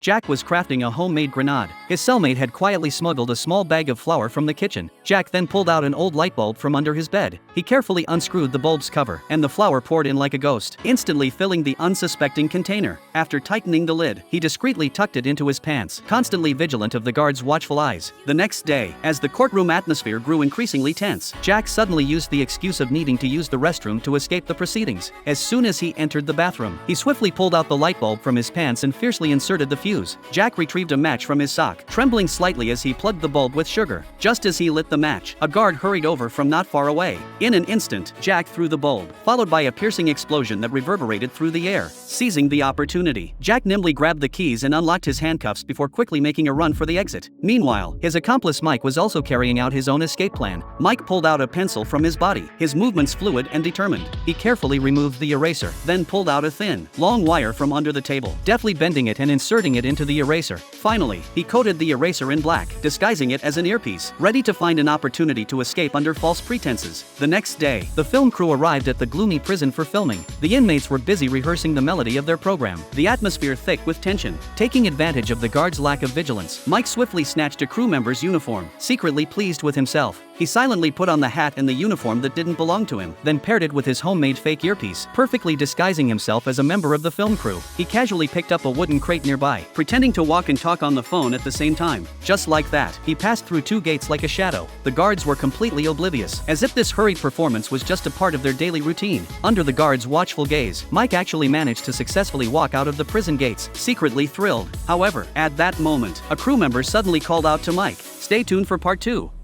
Jack was crafting a homemade grenade. His cellmate had quietly smuggled a small bag of flour from the kitchen. Jack then pulled out an old light bulb from under his bed. He carefully unscrewed the bulb's cover, and the flour poured in like a ghost, instantly filling the unsuspecting container. After tightening the lid, he discreetly tucked it into his pants, constantly vigilant of the guards' watchful eyes. The next day, as the courtroom atmosphere grew increasingly tense, Jack suddenly used the excuse of needing to use the restroom to escape the proceedings. As soon as he entered the bathroom, he swiftly pulled out the light bulb from his pants and fiercely inserted the fuse. Jack retrieved a match from his sock, trembling slightly as he plugged the bulb with sugar. Just as he lit the match, a guard hurried over from not far away. In an instant, Jack threw the bulb, followed by a piercing explosion that reverberated through the air. Seizing the opportunity, Jack nimbly grabbed the keys and unlocked his handcuffs before quickly making a run for the exit. Meanwhile, his accomplice Mike was also carrying out his own escape plan. Mike pulled out a pencil from his body, his movements fluid and determined. He carefully removed the eraser, then pulled out a thin, long wire from under the table, deftly bending it and inserting it into the eraser. Finally, he coated the eraser in black, disguising it as an earpiece, ready to find an opportunity to escape under false pretenses. The next day, the film crew arrived at the gloomy prison for filming. The inmates were busy rehearsing the melody of their program, the atmosphere thick with tension. Taking advantage of the guards' lack of vigilance, Mike swiftly snatched a crew member's uniform, secretly pleased with himself. He silently put on the hat and the uniform that didn't belong to him, then paired it with his homemade fake earpiece, perfectly disguising himself as a member of the film crew. He casually picked up a wooden crate nearby, pretending to walk and talk on the phone at the same time. Just like that, he passed through two gates like a shadow. The guards were completely oblivious, as if this hurried performance was just a part of their daily routine. Under the guards' watchful gaze, Mike actually managed to successfully walk out of the prison gates, secretly thrilled. However, at that moment, a crew member suddenly called out to Mike, "Stay tuned for part 2.